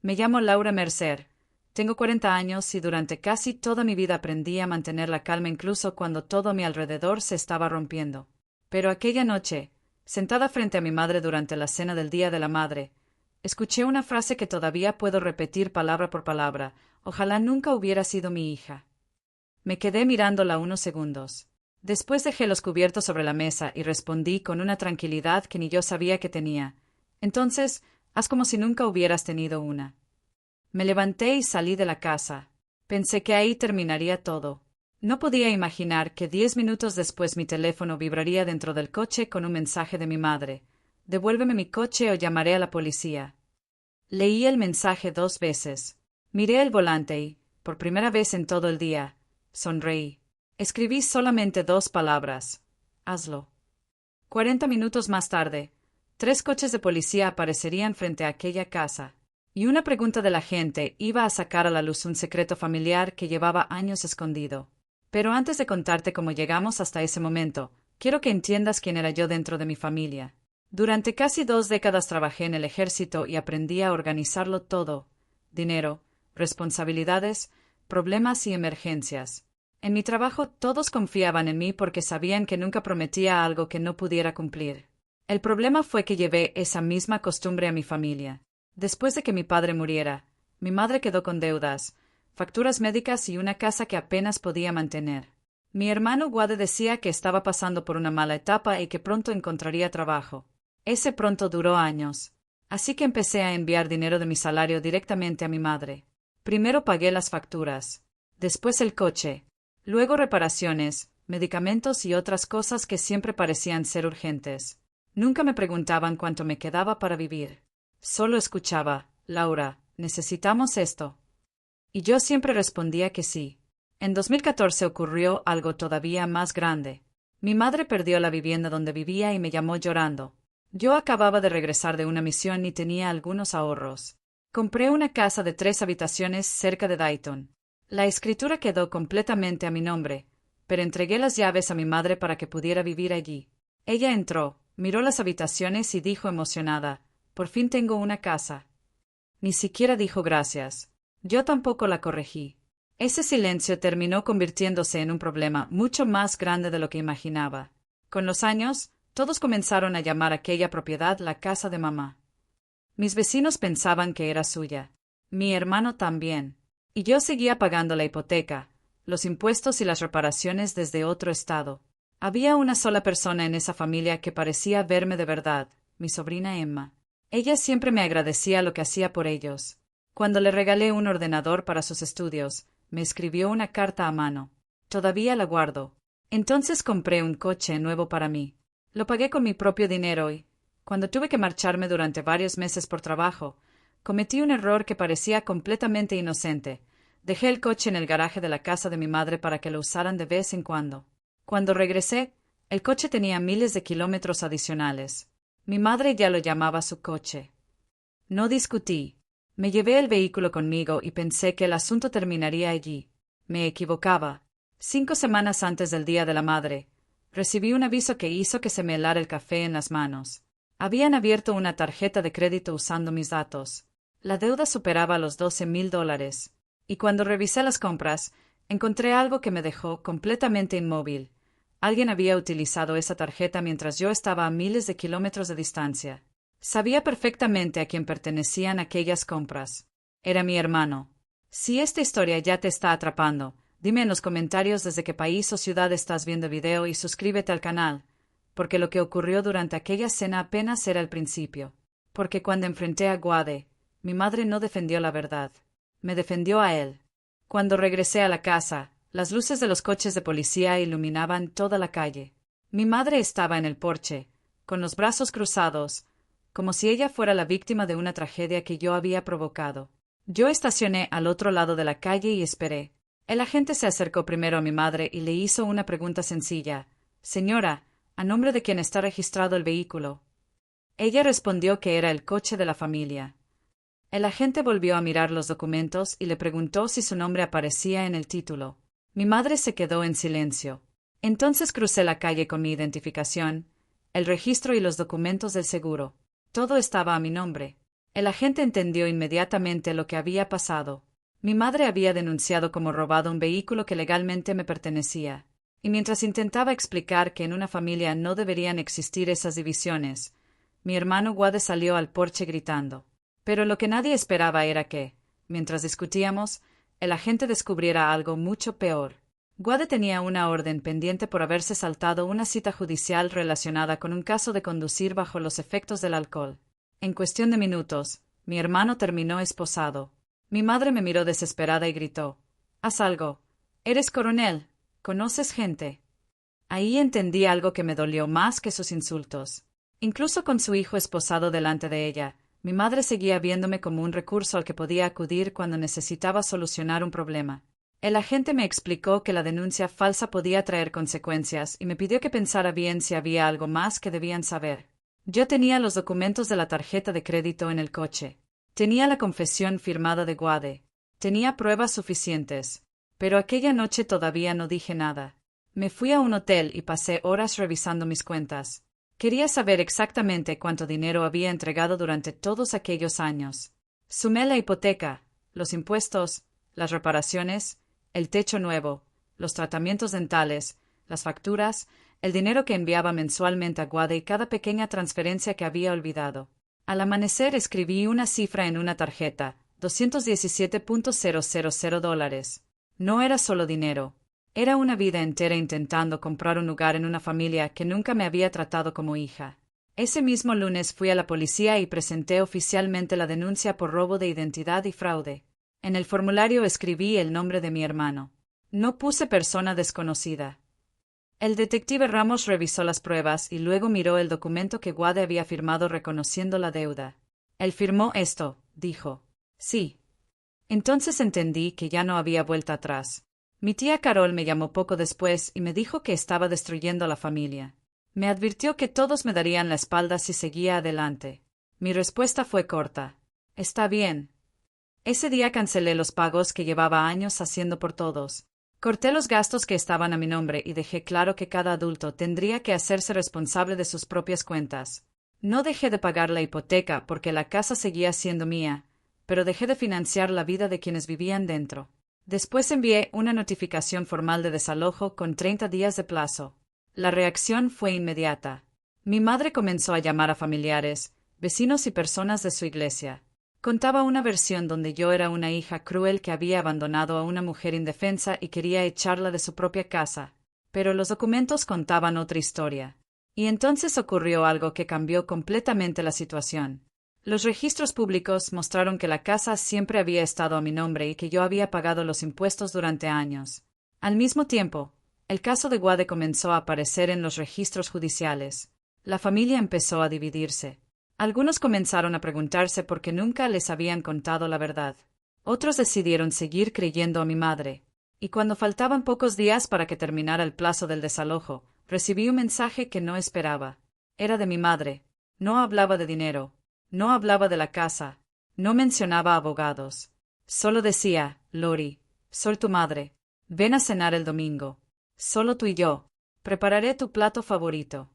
Me llamo Laura Mercer. Tengo 40 años y durante casi toda mi vida aprendí a mantener la calma incluso cuando todo a mi alrededor se estaba rompiendo. Pero aquella noche, sentada frente a mi madre durante la cena del Día de la Madre, escuché una frase que todavía puedo repetir palabra por palabra. Ojalá nunca hubiera sido mi hija. Me quedé mirándola unos segundos. Después dejé los cubiertos sobre la mesa y respondí con una tranquilidad que ni yo sabía que tenía. Entonces, haz como si nunca hubieras tenido una. Me levanté y salí de la casa. Pensé que ahí terminaría todo. No podía imaginar que 10 minutos después mi teléfono vibraría dentro del coche con un mensaje de mi madre. Devuélveme mi coche o llamaré a la policía. Leí el mensaje 2 veces. Miré el volante y, por primera vez en todo el día, sonreí. Escribí solamente 2 palabras. Hazlo. 40 minutos más tarde, 3 coches de policía aparecerían frente a aquella casa, y una pregunta de la gente iba a sacar a la luz un secreto familiar que llevaba años escondido. Pero antes de contarte cómo llegamos hasta ese momento, quiero que entiendas quién era yo dentro de mi familia. Durante casi 2 décadas trabajé en el ejército y aprendí a organizarlo todo: dinero, responsabilidades, problemas y emergencias. En mi trabajo todos confiaban en mí porque sabían que nunca prometía algo que no pudiera cumplir. El problema fue que llevé esa misma costumbre a mi familia. Después de que mi padre muriera, mi madre quedó con deudas, facturas médicas y una casa que apenas podía mantener. Mi hermano Wade decía que estaba pasando por una mala etapa y que pronto encontraría trabajo. Ese pronto duró años. Así que empecé a enviar dinero de mi salario directamente a mi madre. Primero pagué las facturas, después el coche, luego reparaciones, medicamentos y otras cosas que siempre parecían ser urgentes. Nunca me preguntaban cuánto me quedaba para vivir. Solo escuchaba: Laura, necesitamos esto. Y yo siempre respondía que sí. En 2014 ocurrió algo todavía más grande. Mi madre perdió la vivienda donde vivía y me llamó llorando. Yo acababa de regresar de una misión y tenía algunos ahorros. Compré una casa de 3 habitaciones cerca de Dayton. La escritura quedó completamente a mi nombre, pero entregué las llaves a mi madre para que pudiera vivir allí. Ella entró, miró las habitaciones y dijo emocionada: «Por fin tengo una casa». Ni siquiera dijo gracias. Yo tampoco la corregí. Ese silencio terminó convirtiéndose en un problema mucho más grande de lo que imaginaba. Con los años, todos comenzaron a llamar a aquella propiedad la casa de mamá. Mis vecinos pensaban que era suya. Mi hermano también. Y yo seguía pagando la hipoteca, los impuestos y las reparaciones desde otro estado. Había una sola persona en esa familia que parecía verme de verdad: mi sobrina Emma. Ella siempre me agradecía lo que hacía por ellos. Cuando le regalé un ordenador para sus estudios, me escribió una carta a mano. Todavía la guardo. Entonces compré un coche nuevo para mí. Lo pagué con mi propio dinero y, cuando tuve que marcharme durante varios meses por trabajo, cometí un error que parecía completamente inocente. Dejé el coche en el garaje de la casa de mi madre para que lo usaran de vez en cuando. Cuando regresé, el coche tenía miles de kilómetros adicionales. Mi madre ya lo llamaba su coche. No discutí. Me llevé el vehículo conmigo y pensé que el asunto terminaría allí. Me equivocaba. 5 semanas antes del Día de la Madre, recibí un aviso que hizo que se me helara el café en las manos. Habían abierto una tarjeta de crédito usando mis datos. La deuda superaba los $12,000. Y cuando revisé las compras, encontré algo que me dejó completamente inmóvil. Alguien había utilizado esa tarjeta mientras yo estaba a miles de kilómetros de distancia. Sabía perfectamente a quién pertenecían aquellas compras. Era mi hermano. Si esta historia ya te está atrapando, dime en los comentarios desde qué país o ciudad estás viendo el video y suscríbete al canal, porque lo que ocurrió durante aquella cena apenas era el principio. Porque cuando enfrenté a Wade, mi madre no defendió la verdad. Me defendió a él. Cuando regresé a la casa, las luces de los coches de policía iluminaban toda la calle. Mi madre estaba en el porche, con los brazos cruzados, como si ella fuera la víctima de una tragedia que yo había provocado. Yo estacioné al otro lado de la calle y esperé. El agente se acercó primero a mi madre y le hizo una pregunta sencilla: «Señora, ¿a nombre de quién está registrado el vehículo?». Ella respondió que era el coche de la familia. El agente volvió a mirar los documentos y le preguntó si su nombre aparecía en el título. Mi madre se quedó en silencio. Entonces crucé la calle con mi identificación, el registro y los documentos del seguro. Todo estaba a mi nombre. El agente entendió inmediatamente lo que había pasado. Mi madre había denunciado como robado un vehículo que legalmente me pertenecía. Y mientras intentaba explicar que en una familia no deberían existir esas divisiones, mi hermano Wade salió al porche gritando. Pero lo que nadie esperaba era que, mientras discutíamos, el agente descubriera algo mucho peor. Wade tenía una orden pendiente por haberse saltado una cita judicial relacionada con un caso de conducir bajo los efectos del alcohol. En cuestión de minutos, mi hermano terminó esposado. Mi madre me miró desesperada y gritó: «Haz algo. Eres coronel. ¿Conoces gente?». Ahí entendí algo que me dolió más que sus insultos. Incluso con su hijo esposado delante de ella, mi madre seguía viéndome como un recurso al que podía acudir cuando necesitaba solucionar un problema. El agente me explicó que la denuncia falsa podía traer consecuencias y me pidió que pensara bien si había algo más que debían saber. Yo tenía los documentos de la tarjeta de crédito en el coche. Tenía la confesión firmada de Wade. Tenía pruebas suficientes. Pero aquella noche todavía no dije nada. Me fui a un hotel y pasé horas revisando mis cuentas. Quería saber exactamente cuánto dinero había entregado durante todos aquellos años. Sumé la hipoteca, los impuestos, las reparaciones, el techo nuevo, los tratamientos dentales, las facturas, el dinero que enviaba mensualmente a Wade y cada pequeña transferencia que había olvidado. Al amanecer escribí una cifra en una tarjeta: $217,000. No era solo dinero. Era una vida entera intentando comprar un lugar en una familia que nunca me había tratado como hija. Ese mismo lunes fui a la policía y presenté oficialmente la denuncia por robo de identidad y fraude. En el formulario escribí el nombre de mi hermano. No puse persona desconocida. El detective Ramos revisó las pruebas y luego miró el documento que Wade había firmado reconociendo la deuda. Él firmó esto, dijo. Sí. Entonces entendí que ya no había vuelta atrás. Mi tía Carol me llamó poco después y me dijo que estaba destruyendo la familia. Me advirtió que todos me darían la espalda si seguía adelante. Mi respuesta fue corta: «Está bien». Ese día cancelé los pagos que llevaba años haciendo por todos. Corté los gastos que estaban a mi nombre y dejé claro que cada adulto tendría que hacerse responsable de sus propias cuentas. No dejé de pagar la hipoteca porque la casa seguía siendo mía, pero dejé de financiar la vida de quienes vivían dentro. Después envié una notificación formal de desalojo con 30 días de plazo. La reacción fue inmediata. Mi madre comenzó a llamar a familiares, vecinos y personas de su iglesia. Contaba una versión donde yo era una hija cruel que había abandonado a una mujer indefensa y quería echarla de su propia casa. Pero los documentos contaban otra historia. Y entonces ocurrió algo que cambió completamente la situación. Los registros públicos mostraron que la casa siempre había estado a mi nombre y que yo había pagado los impuestos durante años. Al mismo tiempo, el caso de Wade comenzó a aparecer en los registros judiciales. La familia empezó a dividirse. Algunos comenzaron a preguntarse por qué nunca les habían contado la verdad. Otros decidieron seguir creyendo a mi madre. Y cuando faltaban pocos días para que terminara el plazo del desalojo, recibí un mensaje que no esperaba. Era de mi madre. No hablaba de dinero. No hablaba de la casa. No mencionaba abogados. Solo decía: «Lori, soy tu madre. Ven a cenar el domingo. Solo tú y yo. Prepararé tu plato favorito».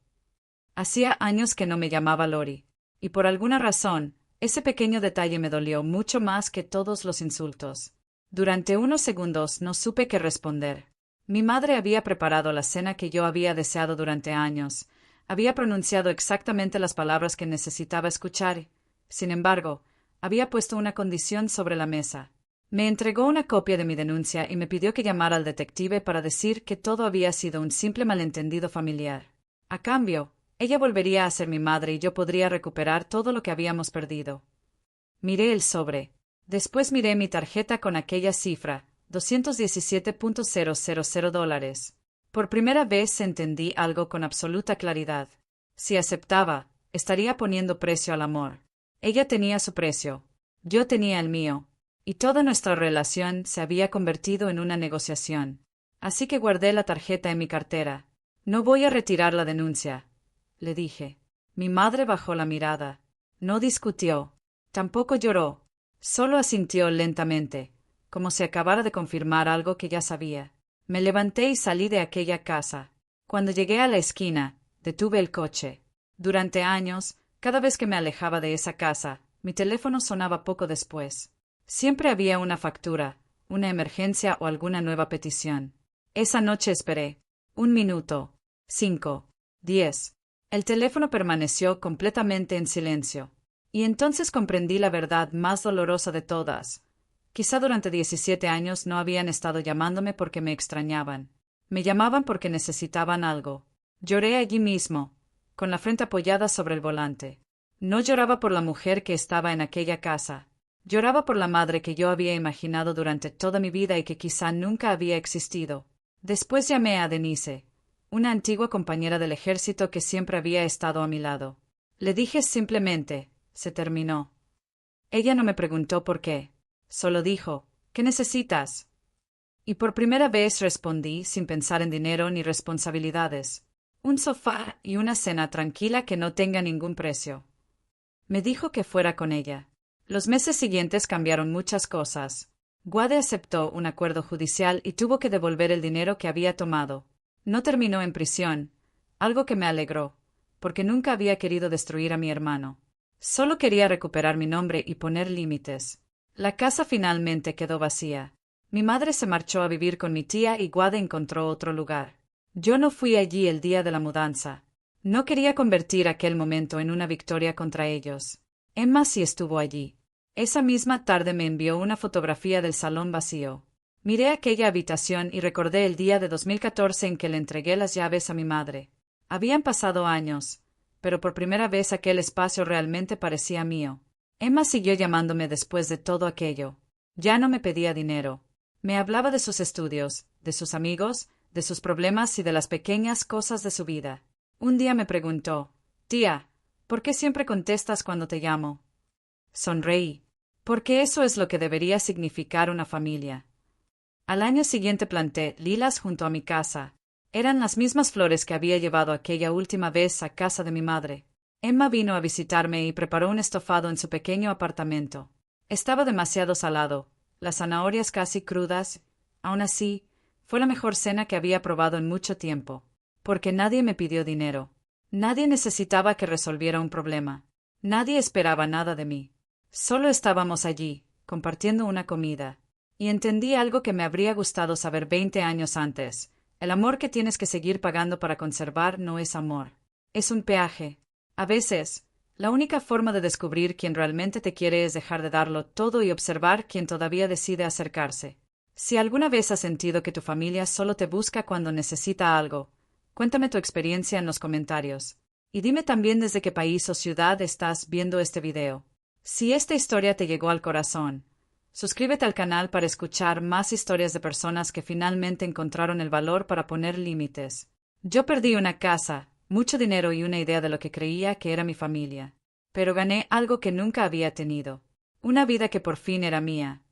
Hacía años que no me llamaba Lori. Y por alguna razón, ese pequeño detalle me dolió mucho más que todos los insultos. Durante unos segundos no supe qué responder. Mi madre había preparado la cena que yo había deseado durante años. Había pronunciado exactamente las palabras que necesitaba escuchar. Sin embargo, había puesto una condición sobre la mesa. Me entregó una copia de mi denuncia y me pidió que llamara al detective para decir que todo había sido un simple malentendido familiar. A cambio, ella volvería a ser mi madre y yo podría recuperar todo lo que habíamos perdido. Miré el sobre. Después miré mi tarjeta con aquella cifra: $217,000. Por primera vez entendí algo con absoluta claridad. Si aceptaba, estaría poniendo precio al amor. Ella tenía su precio. Yo tenía el mío. Y toda nuestra relación se había convertido en una negociación. Así que guardé la tarjeta en mi cartera. «No voy a retirar la denuncia», le dije. Mi madre bajó la mirada. No discutió. Tampoco lloró. Solo asintió lentamente, como si acabara de confirmar algo que ya sabía. Me levanté y salí de aquella casa. Cuando llegué a la esquina, detuve el coche. Durante años, cada vez que me alejaba de esa casa, Mi teléfono sonaba poco después. Siempre había una factura, una emergencia o alguna nueva petición. Esa noche esperé. 1 minuto. 5. 10. El teléfono permaneció completamente en silencio. Y entonces comprendí la verdad más dolorosa de todas. Quizá durante 17 años no habían estado llamándome porque me extrañaban. Me llamaban porque necesitaban algo. Lloré allí mismo, con la frente apoyada sobre el volante. No lloraba por la mujer que estaba en aquella casa. Lloraba por la madre que yo había imaginado durante toda mi vida y que quizá nunca había existido. Después llamé a Denise, una antigua compañera del ejército que siempre había estado a mi lado. Le dije simplemente, se terminó. Ella no me preguntó por qué. Solo dijo, ¿qué necesitas? Y por primera vez respondí sin pensar en dinero ni responsabilidades. Un sofá y una cena tranquila que no tenga ningún precio. Me dijo que fuera con ella. Los meses siguientes cambiaron muchas cosas. Wade aceptó un acuerdo judicial y tuvo que devolver el dinero que había tomado. No terminó en prisión, algo que me alegró, porque nunca había querido destruir a mi hermano. Solo quería recuperar mi nombre y poner límites. La casa finalmente quedó vacía. Mi madre se marchó a vivir con mi tía y Wade encontró otro lugar. Yo no fui allí el día de la mudanza. No quería convertir aquel momento en una victoria contra ellos. Emma sí estuvo allí. Esa misma tarde me envió una fotografía del salón vacío. Miré aquella habitación y recordé el día de 2014 en que le entregué las llaves a mi madre. Habían pasado años, pero por primera vez aquel espacio realmente parecía mío. Emma siguió llamándome después de todo aquello. Ya no me pedía dinero. Me hablaba de sus estudios, de sus amigos, de sus problemas y de las pequeñas cosas de su vida. Un día me preguntó, «Tía, ¿por qué siempre contestas cuando te llamo?» Sonreí, porque eso es lo que debería significar una familia. Al año siguiente planté lilas junto a mi casa. Eran las mismas flores que había llevado aquella última vez a casa de mi madre. Emma vino a visitarme y preparó un estofado en su pequeño apartamento. Estaba demasiado salado, las zanahorias casi crudas. Aún así, fue la mejor cena que había probado en mucho tiempo, porque nadie me pidió dinero. Nadie necesitaba que resolviera un problema. Nadie esperaba nada de mí. Solo estábamos allí, compartiendo una comida. Y entendí algo que me habría gustado saber 20 años antes. El amor que tienes que seguir pagando para conservar no es amor. Es un peaje. A veces, la única forma de descubrir quién realmente te quiere es dejar de darlo todo y observar quién todavía decide acercarse. Si alguna vez has sentido que tu familia solo te busca cuando necesita algo, cuéntame tu experiencia en los comentarios. Y dime también desde qué país o ciudad estás viendo este video. Si esta historia te llegó al corazón, suscríbete al canal para escuchar más historias de personas que finalmente encontraron el valor para poner límites. Yo perdí una casa, mucho dinero y una idea de lo que creía que era mi familia. Pero gané algo que nunca había tenido. Una vida que por fin era mía.